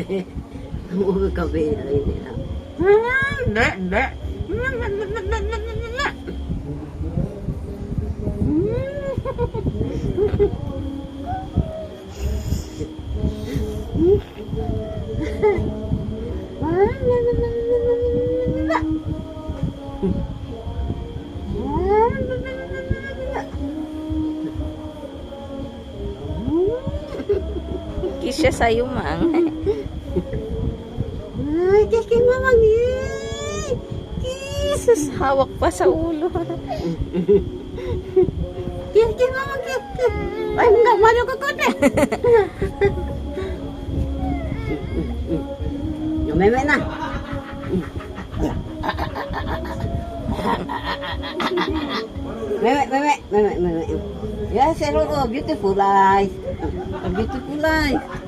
Hindi. Umuwi kami. Hindi na. Hindi. Kiss siya sa'yo, Mang. Ay, kiss kay Mama Jesus, hawak pa sa ulo. Kiss kay Mama Ay, enggak malu ko kote. Yung meme na. Meme. Ya, beautiful life. A beautiful life.